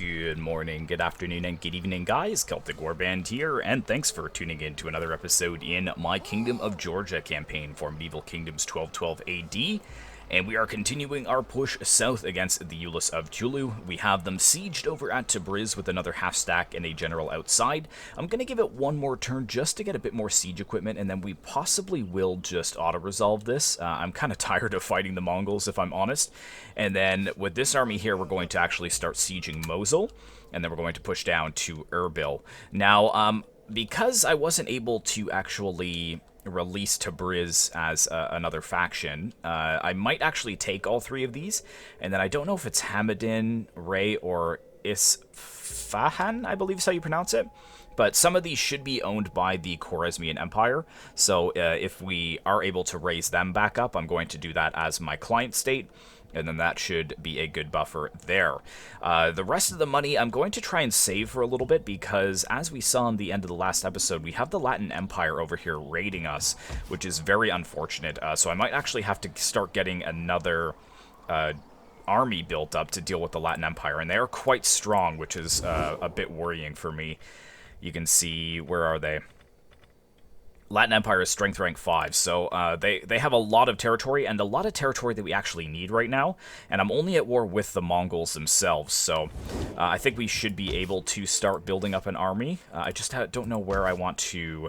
Good morning, good afternoon, and good evening, guys. Celtic Warband here, and thanks for tuning in to another episode in my Kingdom of Georgia campaign for Medieval Kingdoms 1212 AD. And we are continuing our push south against the Ulus of Tulu. We have them sieged over at Tblisi with another half stack and a general outside. I'm going to give it one more turn just to get a bit more siege equipment, and then we possibly will just auto-resolve this. I'm kind of tired of fighting the Mongols, if I'm honest. And then with this army here, we're going to actually start sieging Mosul, and then we're going to push down to Erbil. Now, because I wasn't able to actually release Tblisi as another faction, I might actually take all three of these, and then I don't know if it's Hamadin, Ray, or Isfahan, I believe is how you pronounce it, but some of these should be owned by the Khwarezmian Empire, so if we are able to raise them back up, I'm going to do that as my client state, and then that should be a good buffer there. The rest of the money I'm going to try and save for a little bit, because as we saw in the end of the last episode, we have the Latin Empire over here raiding us, which is very unfortunate. So I might actually have to start getting another army built up to deal with the Latin Empire, and they are quite strong, which is a bit worrying for me. You can see, where are they? Latin Empire is strength rank 5, so they have a lot of territory, and a lot of territory that we actually need right now, and I'm only at war with the Mongols themselves, so I think we should be able to start building up an army. I just don't know where I want to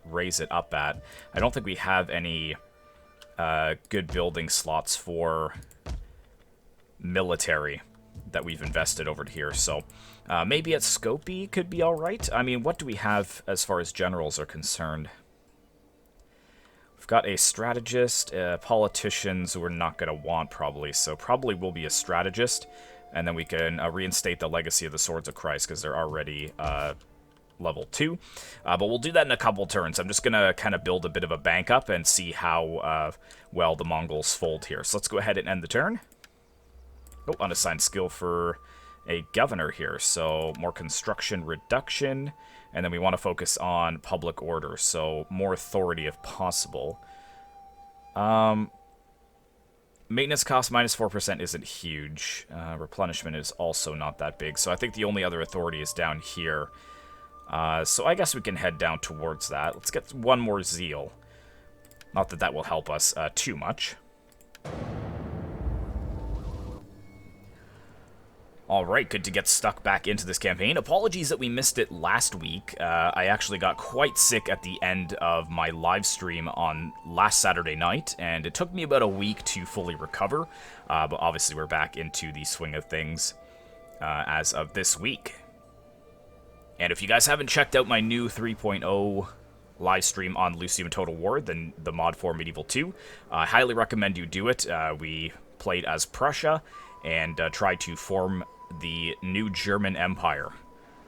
raise it up at. I don't think we have any good building slots for military that we've invested over here, so maybe at Skopje could be alright. I mean, what do we have as far as generals are concerned? We've got a strategist, politicians we're not going to want probably, so probably will be a strategist, and then we can reinstate the Legacy of the Swords of Christ, because they're already level 2. But we'll do that in a couple turns. I'm just going to kind of build a bit of a bank up and see how well the Mongols fold here. So let's go ahead and end the turn. Oh, unassigned skill for a governor here, so more construction reduction, and then we want to focus on public order, so more authority if possible. Maintenance cost minus 4% isn't huge. Replenishment is also not that big, so I think the only other authority is down here. So I guess we can head down towards that. Let's get one more zeal. Not that that will help us too much. Alright, good to get stuck back into this campaign. Apologies that we missed it last week. I actually got quite sick at the end of my live stream on last Saturday night, and it took me about a week to fully recover. But obviously we're back into the swing of things as of this week. And if you guys haven't checked out my new 3.0 live stream on Lucium Total War, then the mod for Medieval 2, I highly recommend you do it. We played as Prussia and tried to form the new German Empire.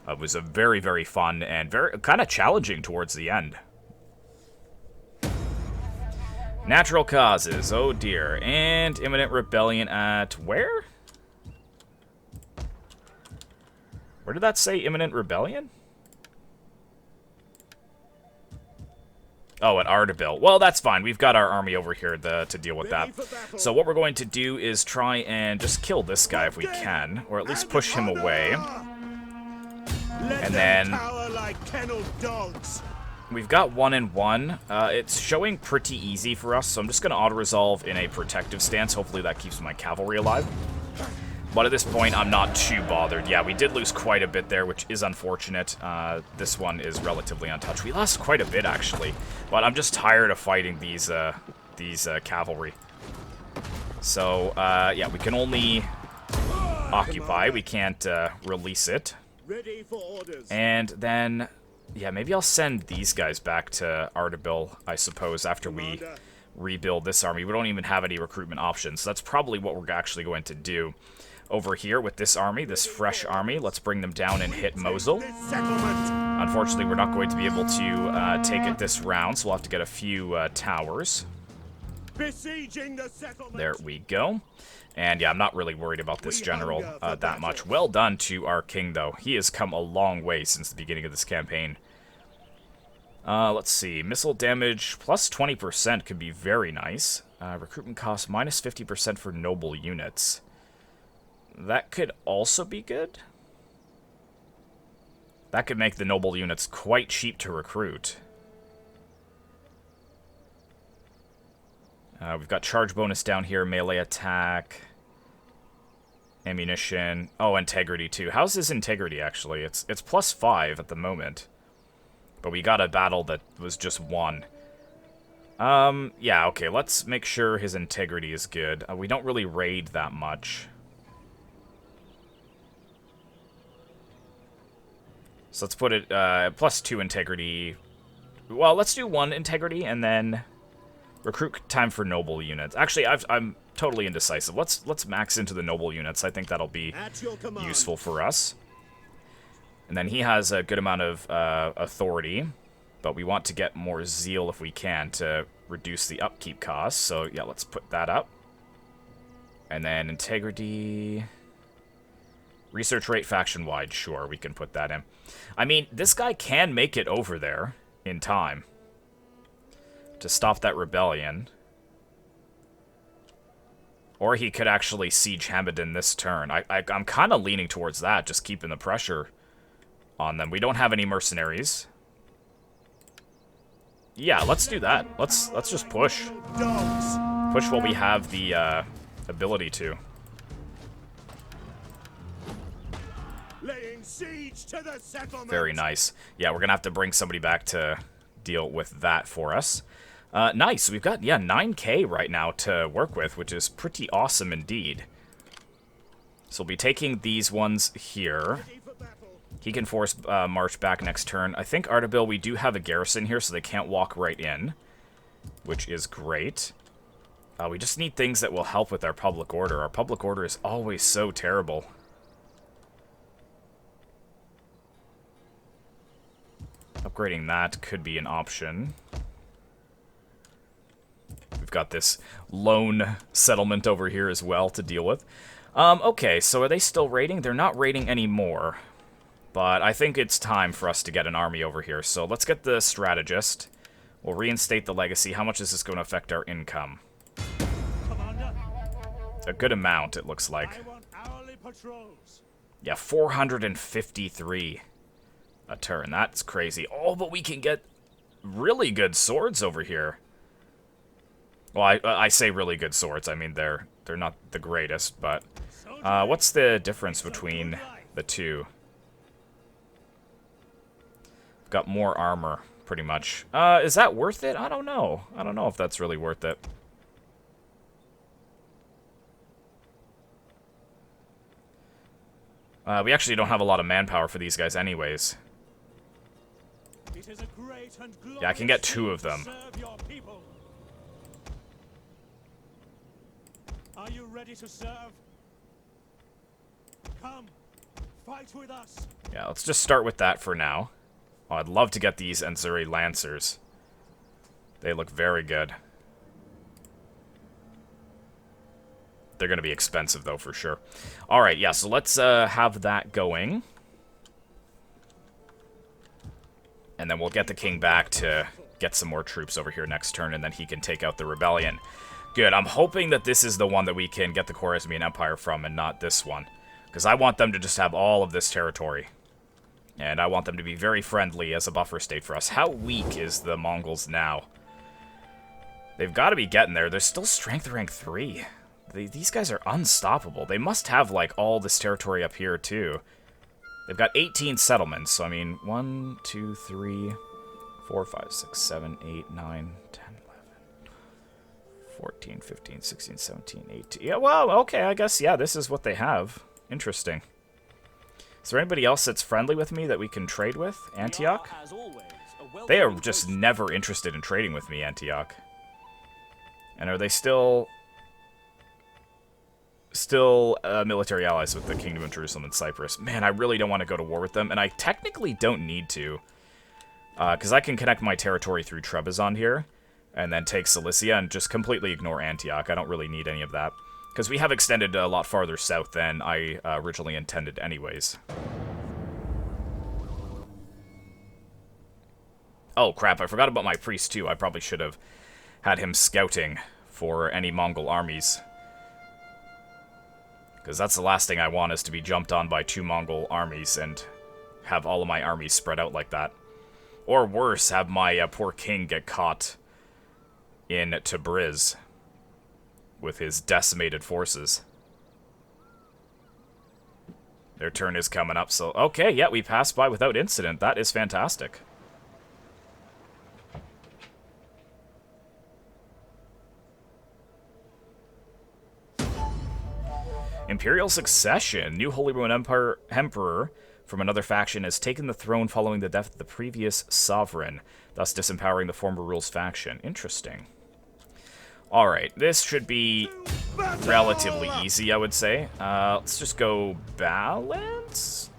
It was a very, very fun and very kind of challenging towards the end. Natural causes, oh dear. And imminent rebellion at where? Where did that say imminent rebellion? Oh, at Ardabil. Well, that's fine. We've got our army over here to deal with that. So what we're going to do is try and just kill this guy if we can, or at least push him away. And then we've got 1 and 1. It's showing pretty easy for us, so I'm just going to auto-resolve in a protective stance. Hopefully that keeps my cavalry alive. But at this point, I'm not too bothered. Yeah, we did lose quite a bit there, which is unfortunate. This one is relatively untouched. We lost quite a bit, actually. But I'm just tired of fighting these cavalry. So, yeah, we can only occupy. We can't release it. And then, yeah, maybe I'll send these guys back to Ardabil, I suppose, after we rebuild this army. We don't even have any recruitment options. So that's probably what we're actually going to do. Over here with this army, this fresh army, let's bring them down and hit Mosul. Unfortunately, we're not going to be able to take it this round, so we'll have to get a few towers. There we go. And yeah, I'm not really worried about this general that much. Well done to our king, though. He has come a long way since the beginning of this campaign. Let's see. Missile damage plus 20% could be very nice. Recruitment cost minus 50% for noble units. That could also be good. That could make the noble units quite cheap to recruit. We've got charge bonus down here, melee attack, ammunition. Oh, integrity too. How's his integrity actually? It's +5 at the moment. But we got a battle that was just 1. Yeah, okay, let's make sure his integrity is good. We don't really raid that much. So let's put it, +2 integrity. Well, let's do 1 integrity, and then recruit time for noble units. Actually, I'm totally indecisive. Let's max into the noble units. I think that'll be useful for us. And then he has a good amount of authority, but we want to get more zeal if we can to reduce the upkeep costs. So yeah, let's put that up. And then integrity, research rate faction-wide. Sure, we can put that in. I mean, this guy can make it over there in time to stop that rebellion. Or he could actually siege Hamadan this turn. I'm kind of leaning towards that, just keeping the pressure on them. We don't have any mercenaries. Yeah, let's do that. Let's just push. Push what we have the ability to. Laying siege to the settlement. Very nice. Yeah, we're gonna have to bring somebody back to deal with that for us. Nice. We've got, yeah, 9k right now to work with, which is pretty awesome indeed. So we'll be taking these ones here. He can force march back next turn. I think Artabil, we do have a garrison here, so they can't walk right in, which is great. We just need things that will help with our public order. Our public order is always so terrible. Upgrading that could be an option. We've got this lone settlement over here as well to deal with. Okay, so are they still raiding? They're not raiding anymore. But I think it's time for us to get an army over here. So let's get the strategist. We'll reinstate the legacy. How much is this going to affect our income? Commander, A good amount, it looks like. I want hourly patrols. Yeah, 453 a turn. That's crazy. Oh, but we can get really good swords over here. Well, I say really good swords. I mean, they're not the greatest, but what's the difference between the two? We've got more armor, pretty much. Is that worth it? I don't know. I don't know if that's really worth it. We actually don't have a lot of manpower for these guys anyways. It is a great and Yeah, I can get 2 of them. serve your people. Are you ready to serve? Come, fight with us. Yeah, let's just start with that for now. Oh, I'd love to get these Enzuri Lancers. They look very good. They're going to be expensive, though, for sure. Alright, yeah, so let's have that going. And then we'll get the king back to get some more troops over here next turn, and then he can take out the rebellion. Good, I'm hoping that this is the one that we can get the Khwarezmian Empire from, and not this one. Because I want them to just have all of this territory. And I want them to be very friendly as a buffer state for us. How weak is the Mongols now? They've got to be getting there. They're still strength rank 3. These guys are unstoppable. They must have, like, all this territory up here, too. They've got 18 settlements, so I mean, 1, 2, 3, 4, 5, 6, 7, 8, 9, 10, 11, 14, 15, 16, 17, 18. Yeah, well, okay, I guess, yeah, this is what they have. Interesting. Is there anybody else that's friendly with me that we can trade with? Antioch? They are just never interested in trading with me, Antioch. And are they still military allies with the Kingdom of Jerusalem and Cyprus? Man, I really don't want to go to war with them, and I technically don't need to. Because I can connect my territory through Trebizond here, and then take Cilicia and just completely ignore Antioch. I don't really need any of that. Because we have extended a lot farther south than I originally intended anyways. Oh, crap, I forgot about my priest, too. I probably should have had him scouting for any Mongol armies. Because that's the last thing I want, is to be jumped on by 2 Mongol armies and have all of my armies spread out like that. Or worse, have my poor king get caught in Tblisi with his decimated forces. Their turn is coming up, so... Okay, yeah, we passed by without incident. That is fantastic. Imperial succession. New Holy Roman Emperor from another faction has taken the throne following the death of the previous sovereign, thus disempowering the former ruler's faction. Interesting. Alright, this should be relatively easy, I would say. Let's just go balance?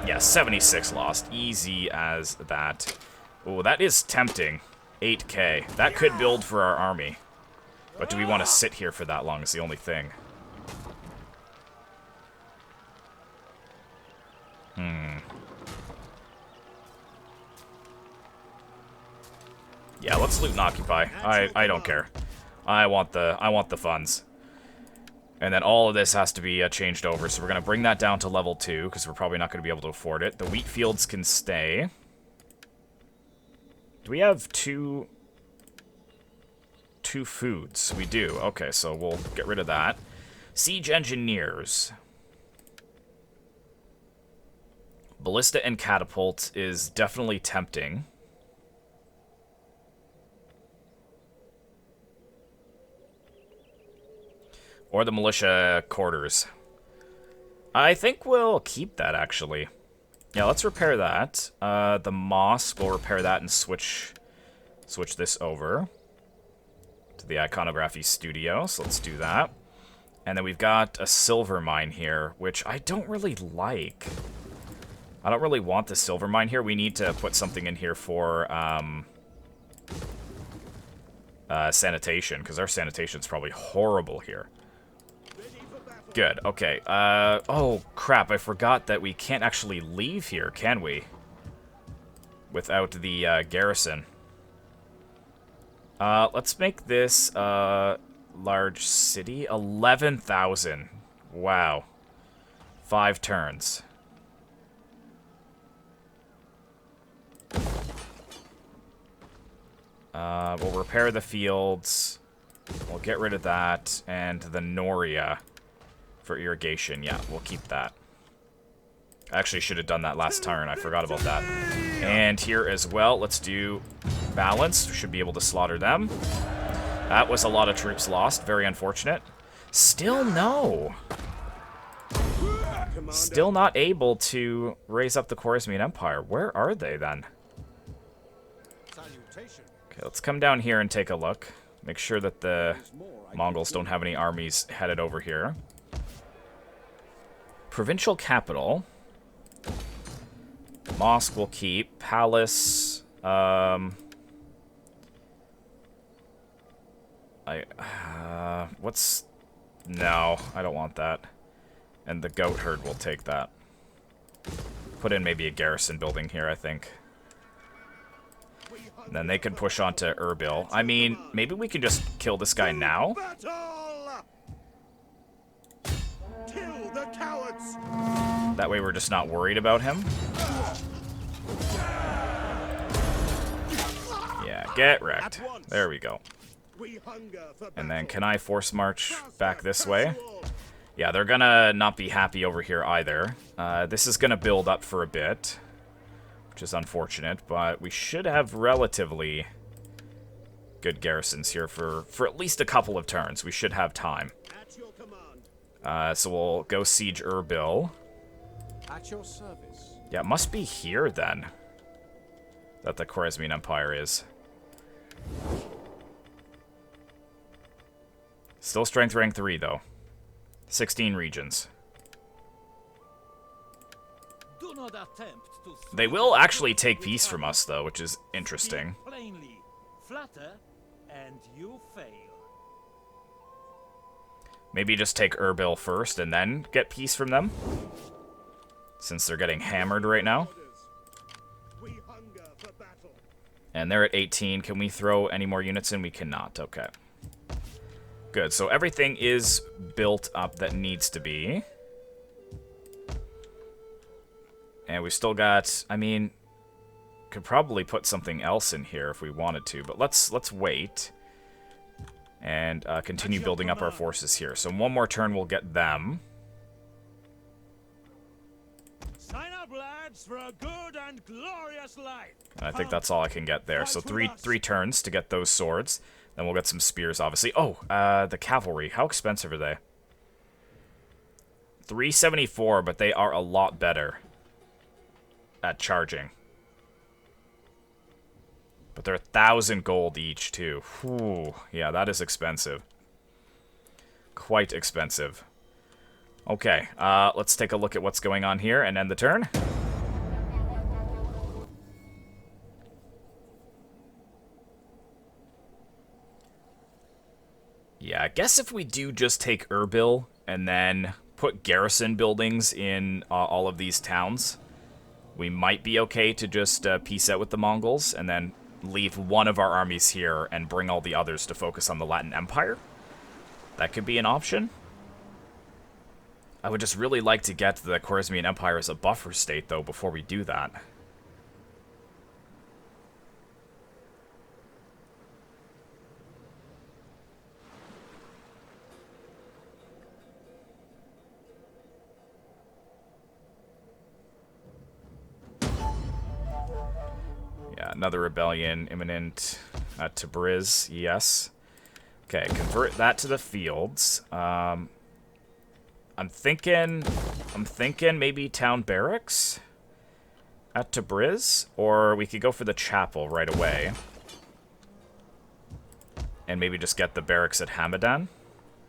Yeah, 76 lost. Easy as that. Oh, that is tempting. 8k. That could build for our army. But do we want to sit here for that long is the only thing. Yeah, let's loot and occupy. I don't care. I want the funds. And then all of this has to be changed over, so we're going to bring that down to level 2, because we're probably not going to be able to afford it. The wheat fields can stay. Do we have two foods? We do. Okay, so we'll get rid of that. Siege engineers. Ballista and catapult is definitely tempting. Or the militia quarters. I think we'll keep that, actually. Yeah, let's repair that. The mosque, we'll repair that and switch this over to the iconography studio. So let's do that. And then we've got a silver mine here, which I don't really like. I don't really want the silver mine here. We need to put something in here for sanitation, because our sanitation's probably horrible here. Good, okay. Oh, crap, I forgot that we can't actually leave here, can we? Without the garrison. Let's make this large city. 11,000. Wow. 5 turns. We'll repair the fields. We'll get rid of that. And the Noria for irrigation. Yeah, we'll keep that. I actually should have done that last turn. I forgot about that. And here as well, let's do balance. We should be able to slaughter them. That was a lot of troops lost. Very unfortunate. Still no. Still not able to raise up the Khwarezmian Empire. Where are they then? Okay, let's come down here and take a look. Make sure that the Mongols don't have any armies headed over here. Provincial capital. Mosque will keep. Palace. What's... No, I don't want that. And the goat herd will take that. Put in maybe a garrison building here, I think. And then they could push on to Erbil. I mean, maybe we can just kill this guy now? Kill the cowards. That way we're just not worried about him. Yeah, get wrecked. There we go. And then can I force march back this way? Yeah, they're gonna not be happy over here either. This is gonna build up for a bit, which is unfortunate, but we should have relatively good garrisons here for at least a couple of turns. We should have time. So we'll go siege Erbil. At your service. Yeah, it must be here then that the Khwarezmian Empire is. Still strength rank 3 though. 16 regions. Do not attempt to They will actually take peace from us though, which is interesting. plainly. Flatter and you fail. Maybe just take Erbil first and then get peace from them, since they're getting hammered right now. We hunger for battle. And they're at 18. Can we throw any more units in? We cannot. Okay. Good. So everything is built up that needs to be. And we still got, I mean, could probably put something else in here if we wanted to, but let's wait and continue building up our forces here. So in one more turn, we'll get them. Sign up, lads, for a good and glorious life. And I think that's all I can get there. So three turns to get those swords. Then we'll get some spears, obviously. Oh, the cavalry. How expensive are they? 374, but they are a lot better at charging. But they're 1,000 gold each, too. Whew. Yeah, that is expensive. Quite expensive. Okay, let's take a look at what's going on here and end the turn. Yeah, I guess if we do just take Erbil and then put garrison buildings in all of these towns, we might be okay to just peace out with the Mongols and then leave one of our armies here and bring all the others to focus on the Latin Empire. That could be an option. I would just really like to get the Khwarezmian Empire as a buffer state, though, before we do that. Yeah, another rebellion imminent at Tblisi, yes. Okay, convert that to the fields. I'm thinking maybe town barracks at Tblisi, or we could go for the chapel right away. And maybe just get the barracks at Hamadan.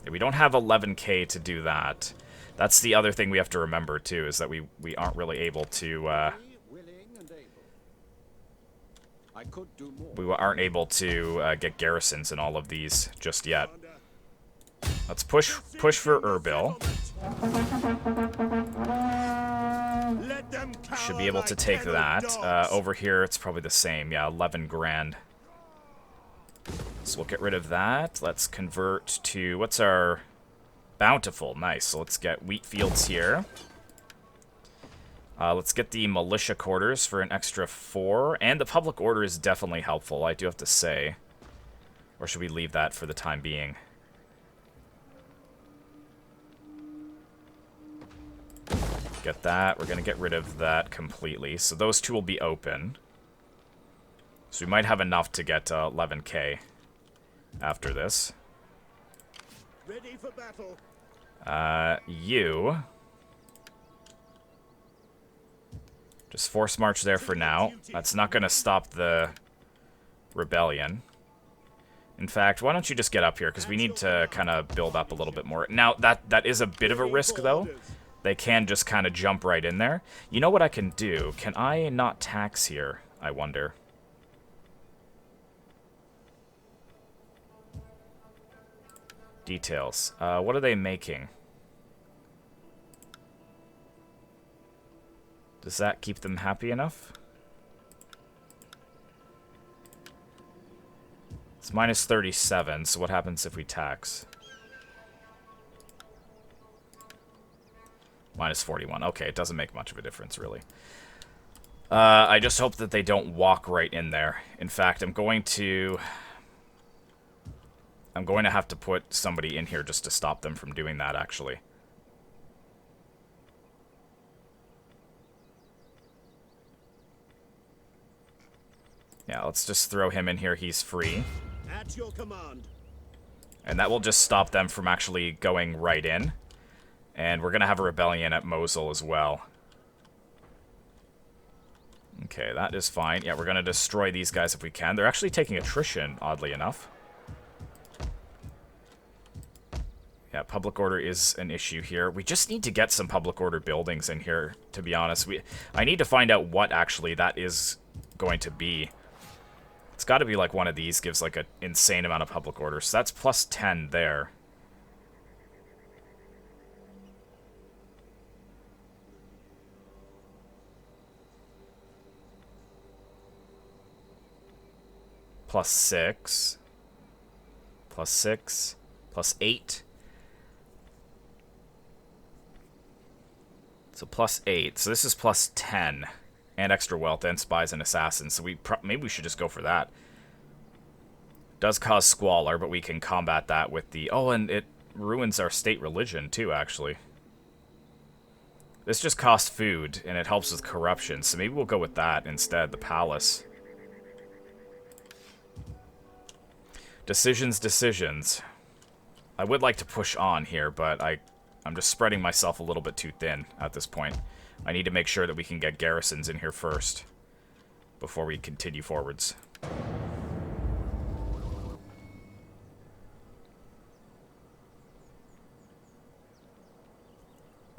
Yeah, we don't have 11k to do that. That's the other thing we have to remember, too, is that we aren't really able to, we aren't able to get garrisons in all of these just yet. Let's push for Erbil. Should be able to take that. Over here, it's probably the same. Yeah, 11 grand. So we'll get rid of that. Let's convert to, what's our bountiful? Nice. So let's get wheat fields here. Let's get the militia quarters for an extra 4. And the public order is definitely helpful, I do have to say. Or should we leave that for the time being? Get that. We're going to get rid of that completely. So those two will be open. So we might have enough to get 11k after this. Ready for battle. You... just force march there for now. That's not going to stop the rebellion. In fact, why don't you just get up here, because we need to kind of build up a little bit more. Now, that is a bit of a risk, though. They can just kind of jump right in there. You know what I can do? Can I not tax here, I wonder? Details. What are they making? Does that keep them happy enough? It's minus 37, so what happens if we tax? Minus 41. Okay, it doesn't make much of a difference, really. I just hope that they don't walk right in there. In fact, I'm going to have to put somebody in here just to stop them from doing that, actually. Yeah, let's just throw him in here. He's free. At your command. And that will just stop them from actually going right in. And we're going to have a rebellion at Mosul as well. Okay, that is fine. Yeah, we're going to destroy these guys if we can. They're actually taking attrition, oddly enough. Yeah, public order is an issue here. We just need to get some public order buildings in here, to be honest. I need to find out what actually that is going to be. It's got to be like one of these gives like an insane amount of public order. So that's plus 10 there. Plus 6. Plus 6. Plus 8. So +8. So this is +10. And extra wealth and spies and assassins. So maybe we should just go for that. Does cause squalor, but we can combat that with the... Oh, and it ruins our state religion too, actually. This just costs food, and it helps with corruption. So maybe we'll go with that instead, the palace. Decisions. I would like to push on here, but I'm just spreading myself a little bit too thin at this point. I need to make sure that we can get garrisons in here first before we continue forwards.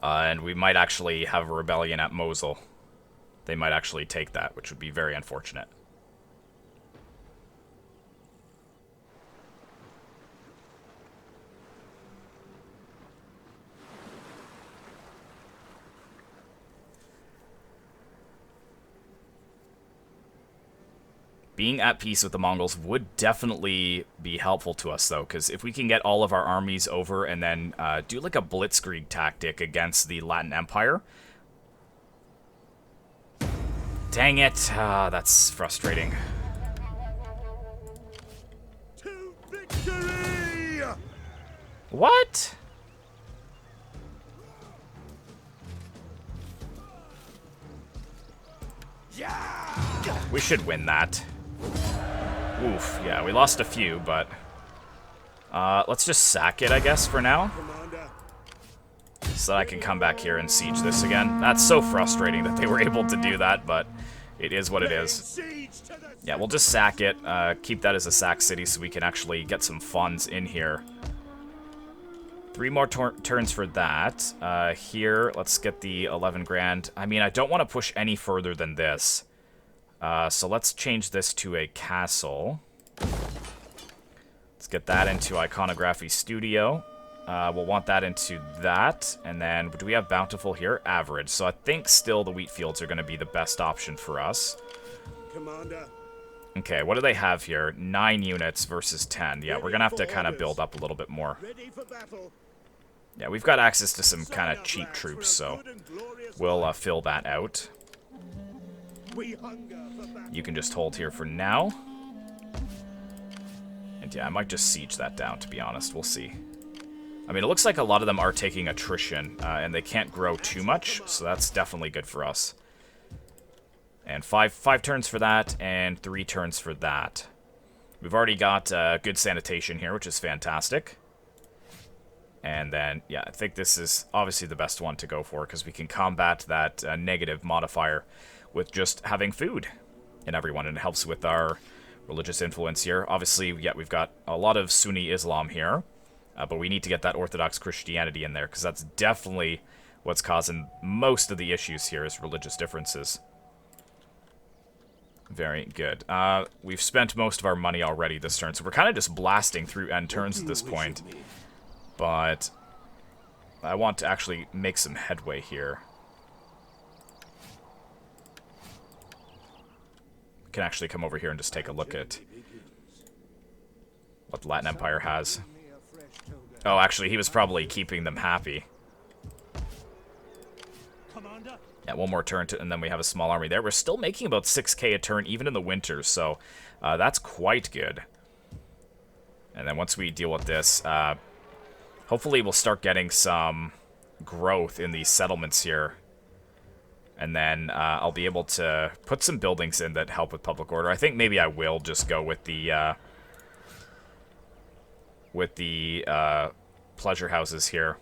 And we might actually have a rebellion at Mosul. They might actually take that, which would be very unfortunate. Being at peace with the Mongols would definitely be helpful to us, though, because if we can get all of our armies over and then do like a blitzkrieg tactic against the Latin Empire... Dang it! That's frustrating. To victory! What? We should win that. Oof, yeah, we lost a few, but... let's just sack it, I guess, for now. So that I can come back here and siege this again. That's so frustrating that they were able to do that, but it is what it is. Yeah, we'll just sack it, keep that as a sack city so we can actually get some funds in here. 3 more turns for that. Here, let's get the 11 grand. I mean, I don't want to push any further than this. So let's change this to a castle. Let's get that into Iconography Studio. We'll want that into that. And then, do we have Bountiful here? Average. So I think still the wheat fields are going to be the best option for us. Commander. Okay, what do they have here? 9 units versus 10. Yeah, we're going to have to kind of build up a little bit more. Ready for battle. Yeah, we've got access to some kind of cheap troops, so we'll fill that out. We hunger for battle. You can just hold here for now. And yeah, I might just siege that down, to be honest. We'll see. I mean, it looks like a lot of them are taking attrition, and they can't grow too much, so that's definitely good for us. And five turns for that, and 3 turns for that. We've already got good sanitation here, which is fantastic. And then, yeah, I think this is obviously the best one to go for, because we can combat that negative modifier with just having food in everyone, and it helps with our religious influence here. Obviously, yeah, we've got a lot of Sunni Islam here, but we need to get that Orthodox Christianity in there, because that's definitely what's causing most of the issues here is religious differences. Very good. We've spent most of our money already this turn, so we're kind of just blasting through end turns at this point. But I want to actually make some headway here. We can actually come over here and just take a look at what the Latin Empire has. Oh, actually, he was probably keeping them happy. Commander. Yeah, 1 more turn, and then we have a small army there. We're still making about 6k a turn, even in the winter, so that's quite good. And then once we deal with this, hopefully we'll start getting some growth in these settlements here. And then I'll be able to put some buildings in that help with public order. I think maybe I will just go with the pleasure houses here.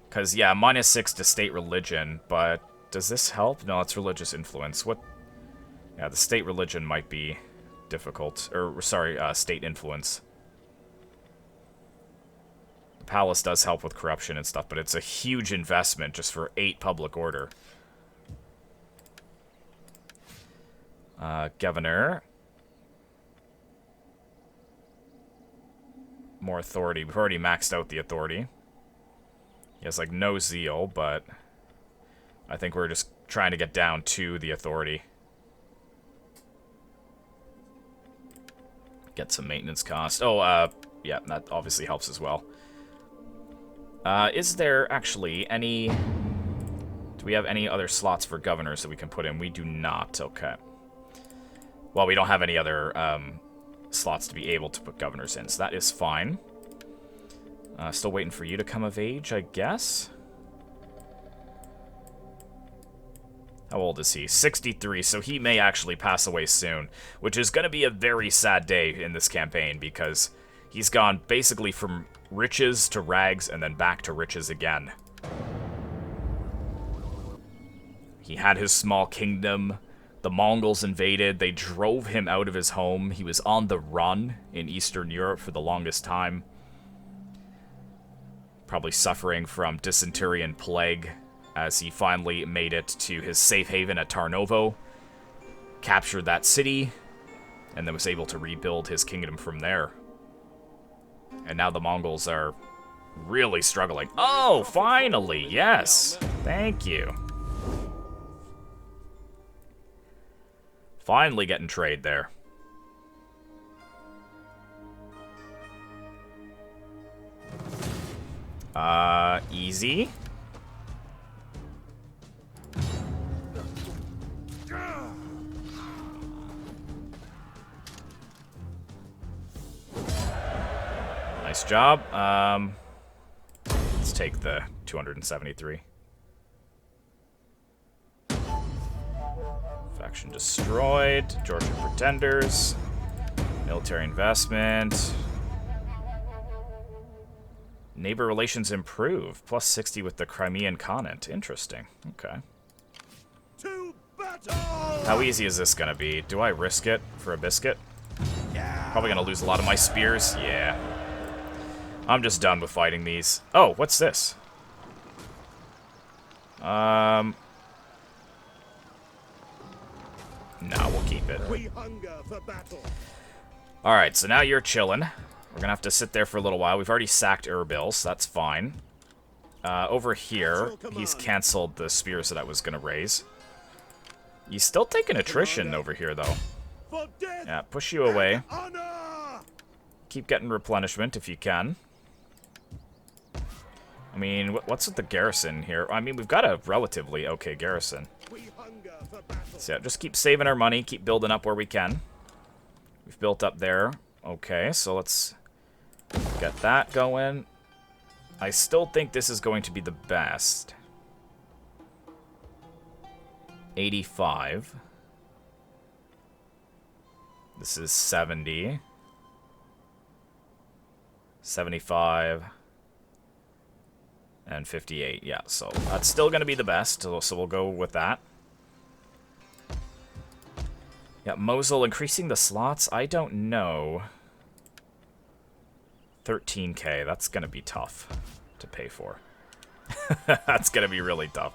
Because, yeah, -6 to state religion, but does this help? No, it's religious influence. What? Yeah, the state religion might be difficult. Or, sorry, state influence. The palace does help with corruption and stuff, but it's a huge investment just for 8 public order. Governor. More authority. We've already maxed out the authority. He has, like, no zeal, but I think we're just trying to get down to the authority. Get some maintenance cost. Oh, yeah, that obviously helps as well. Is there actually any... Do Do we have any other slots for governors that we can put in? We do not. Okay. Well, we don't have any other slots to be able to put governors in, so that is fine. Still waiting for you to come of age, I guess. How old is he? 63, so he may actually pass away soon, which is going to be a very sad day in this campaign because he's gone basically from riches to rags and then back to riches again. He had his small kingdom. The Mongols invaded. They drove him out of his home. He was on the run in Eastern Europe for the longest time. Probably suffering from dysentery and plague as he finally made it to his safe haven at Tarnovo, captured that city, and then was able to rebuild his kingdom from there. And now the Mongols are really struggling. Oh, finally, yes. Thank you. Finally getting trade there. Easy. Nice job. Let's take the 273. Faction destroyed. Georgia Pretenders. Military investment. Neighbor relations improve. Plus 60 with the Crimean Khanate. Interesting. Okay. To battle! How easy is this going to be? Do I risk it for a biscuit? Probably going to lose a lot of my spears. Yeah. I'm just done with fighting these. Oh, what's this? No, we'll keep it. We hunger for battle. Alright, so now you're chilling. We're gonna have to sit there for a little while. We've already sacked Erbil, so that's fine. Over here, he's canceled the spears that I was gonna raise. He's still taking attrition over here, though. Yeah, push you away. Keep getting replenishment if you can. I mean, what's with the garrison here? I mean, we've got a relatively okay garrison. So yeah, just keep saving our money, keep building up where we can. We've built up there. Okay, so let's get that going. I still think this is going to be the best. 85. This is 70. 75. And 58, yeah, so that's still going to be the best, so we'll go with that. Yeah, Mosul increasing the slots, I don't know. 13k, that's going to be tough to pay for. That's going to be really tough.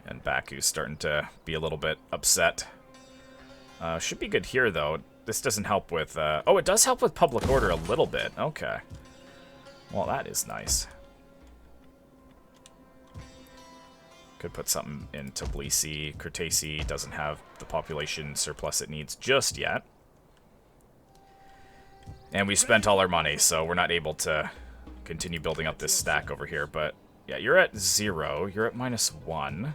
And Baku's starting to be a little bit upset. Should be good here, though. This doesn't help with, oh, it does help with public order a little bit. Okay. Well, that is nice. Could put something in Tblisi. Kutaisi doesn't have the population surplus it needs just yet. And we spent all our money, so we're not able to continue building up this stack over here. But, yeah, you're at 0. You're at -1.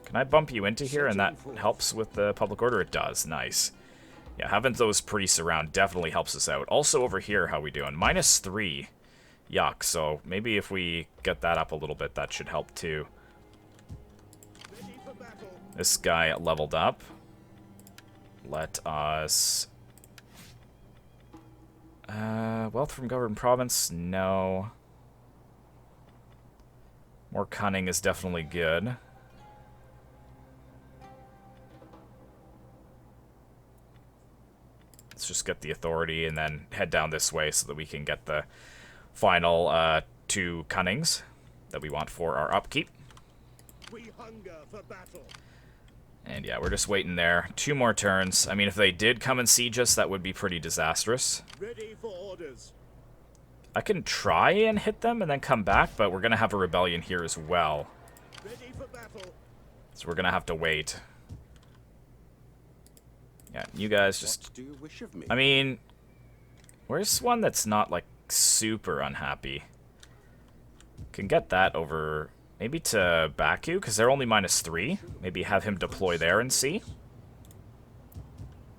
Can I bump you into here and that helps with the public order? It does. Nice. Yeah, having those priests around definitely helps us out. Also over here, how we doing? -3. Yuck. So maybe if we get that up a little bit, that should help too. This guy leveled up. Let us... wealth from government province? No. More cunning is definitely good. Let's just get the authority and then head down this way so that we can get the final 2 cunnings that we want for our upkeep. We hunger for battle. And yeah, we're just waiting there. 2 more turns. I mean, if they did come and siege us, that would be pretty disastrous. Ready for orders. I can try and hit them and then come back, but we're going to have a rebellion here as well. Ready for battle. So we're going to have to wait. Yeah, you guys just... What do you wish of me? I mean, where's one that's not, like, super unhappy? Can get that over maybe to Baku, because they're only -3. Maybe have him deploy there and see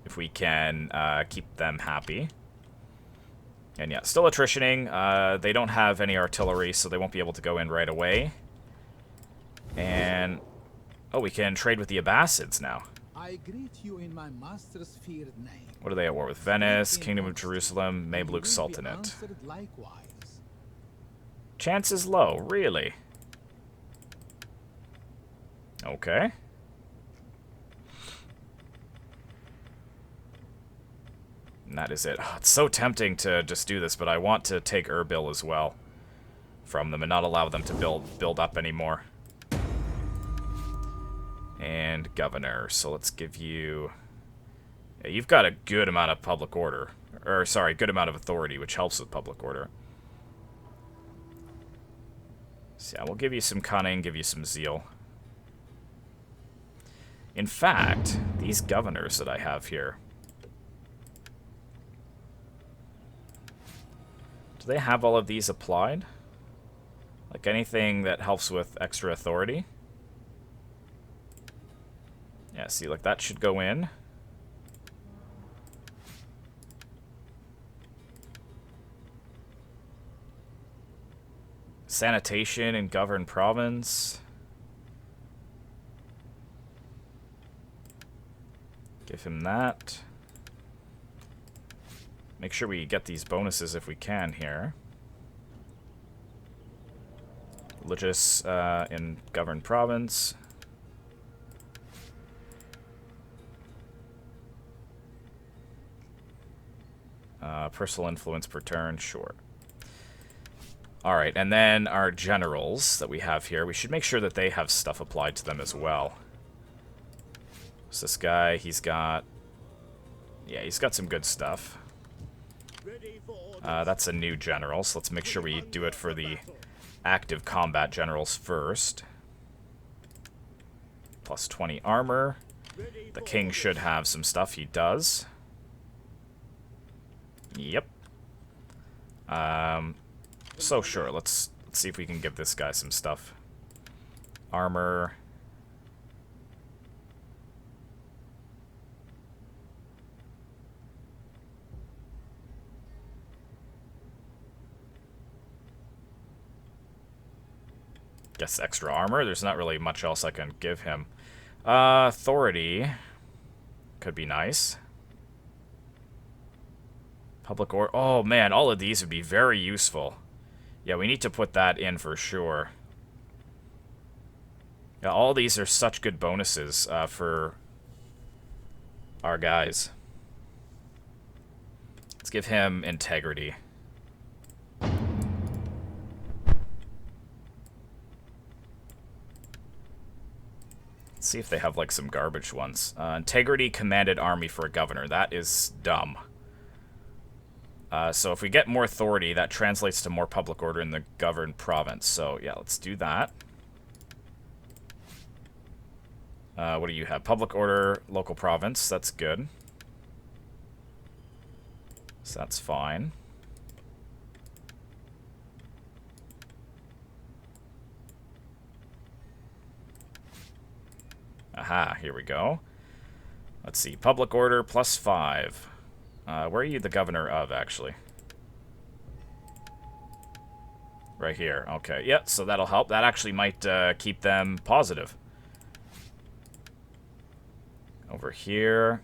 if we can keep them happy. And yeah, still attritioning. They don't have any artillery, so they won't be able to go in right away. And oh, we can trade with the Abbasids now. I greet you in my master's feared name. What are they at war with? Venice, Kingdom of Jerusalem, Mamluk Sultanate. Chance is low, really? Okay. And that is it. Oh, it's so tempting to just do this, but I want to take Erbil as well from them and not allow them to build up anymore. And governor. So let's give you... Yeah, you've got a good amount of public order. Or, sorry, good amount of authority, which helps with public order. So yeah, we'll give you some cunning, give you some zeal. In fact, these governors that I have here... Do they have all of these applied? Like anything that helps with extra authority? Yeah, see, like that should go in. Sanitation in governed province. Give him that. Make sure we get these bonuses if we can here. Religious in governed province. Personal influence per turn, sure. Alright, and then our generals that we have here, we should make sure that they have stuff applied to them as well. So this guy, he's got... Yeah, he's got some good stuff. That's a new general, so let's make sure we do it for the active combat generals first. Plus 20 armor. The king should have some stuff, he does. Yep. So sure, let's see if we can give this guy some stuff. Armor. Guess extra armor. There's not really much else I can give him. Authority could be nice. Public order. Oh man, all of these would be very useful. Yeah, we need to put that in for sure. Yeah, all these are such good bonuses for our guys. Let's give him integrity. Let's see if they have like some garbage ones. Integrity commanded army for a governor. That is dumb. So if we get more authority, that translates to more public order in the governed province. So yeah, let's do that. What do you have? Public order, local province. That's good. So that's fine. Aha, here we go. Let's see. Public order +5. Where are you the governor of, actually? Right here. Okay, yeah, so that'll help. That actually might keep them positive. Over here,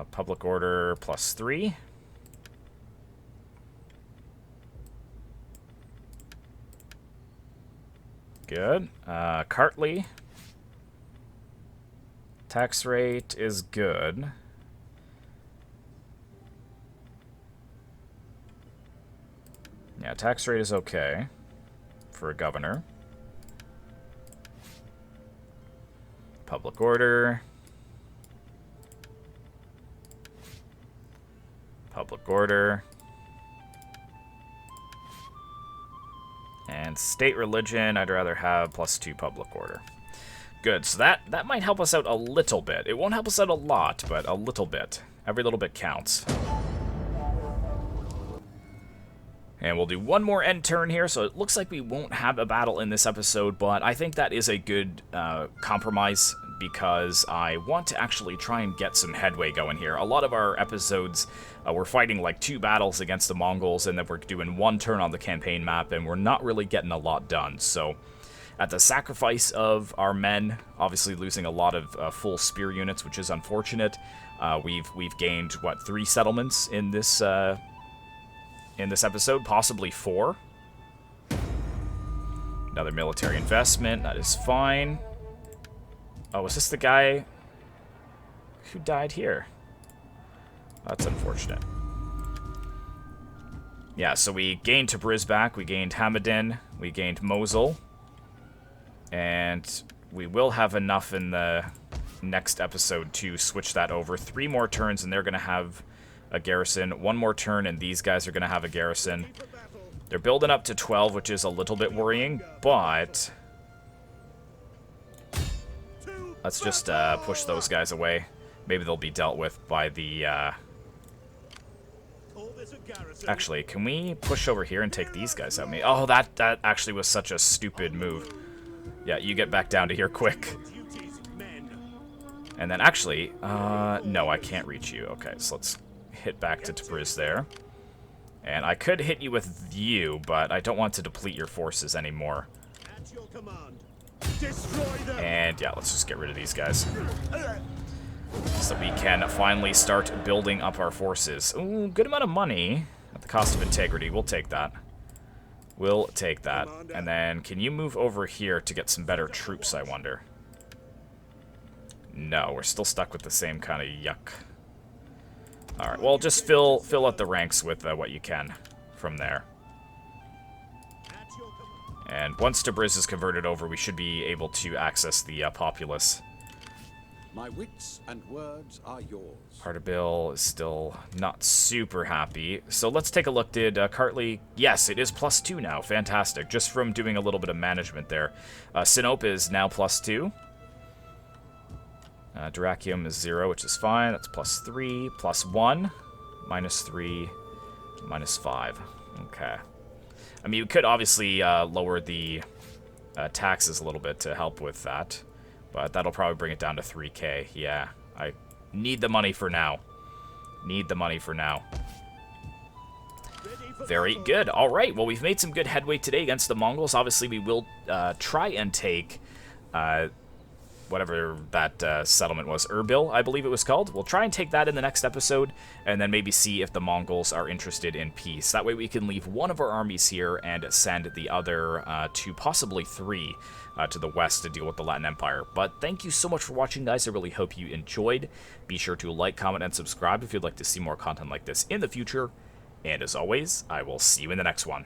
public order +3. Good. Cartley. Tax rate is good. Yeah, tax rate is okay for a governor. Public order. Public order. And state religion, I'd rather have +2 public order. Good, so that might help us out a little bit. It won't help us out a lot, but a little bit. Every little bit counts. And we'll do one more end turn here, so it looks like we won't have a battle in this episode, but I think that is a good compromise, because I want to actually try and get some headway going here. A lot of our episodes, we're fighting like 2 battles against the Mongols, and then we're doing 1 turn on the campaign map, and we're not really getting a lot done. So, at the sacrifice of our men, obviously losing a lot of full spear units, which is unfortunate, we've gained, what, 3 settlements in this episode, possibly 4. Another military investment, that is fine. Oh, was this the guy who died here? That's unfortunate. Yeah, so we gained Tabriz back, we gained Hamadan, we gained Mosul, and we will have enough in the next episode to switch that over. 3 more turns and they're going to have a garrison. 1 more turn and these guys are going to have a garrison. They're building up to 12, which is a little bit worrying, but let's just push those guys away. Maybe they'll be dealt with by the... Actually, can we push over here and take these guys out? Oh, that actually was such a stupid move. Yeah, you get back down to here quick. And then actually, no, I can't reach you. Okay, so let's hit back to Tabriz there. And I could hit you with you, but I don't want to deplete your forces anymore. And yeah, let's just get rid of these guys, so we can finally start building up our forces. Ooh, good amount of money at the cost of integrity. We'll take that. We'll take that. And then, can you move over here to get some better troops, I wonder? No, we're still stuck with the same kind of yuck. Alright, well, just fill out the ranks with what you can from there. And once Tabriz is converted over, we should be able to access the populace. My wits and words are yours. Hardabil is still not super happy. So let's take a look. Did Kartli... Yes, it is +2 now. Fantastic. Just from doing a little bit of management there. Sinope is now +2. Durakium is 0, which is fine. That's +3, +1, -3, -5. Okay. I mean, we could obviously lower the taxes a little bit to help with that. But that'll probably bring it down to 3k. Yeah, I need the money for now. Need the money for now. Very good. All right, well, we've made some good headway today against the Mongols. Obviously, we will try and take whatever that settlement was. Erbil, I believe it was called. We'll try and take that in the next episode, and then maybe see if the Mongols are interested in peace. That way we can leave one of our armies here and send the other 2, possibly 3, to the west to deal with the Latin Empire. But thank you so much for watching, guys. I really hope you enjoyed. Be sure to like, comment, and subscribe if you'd like to see more content like this in the future. And as always, I will see you in the next one.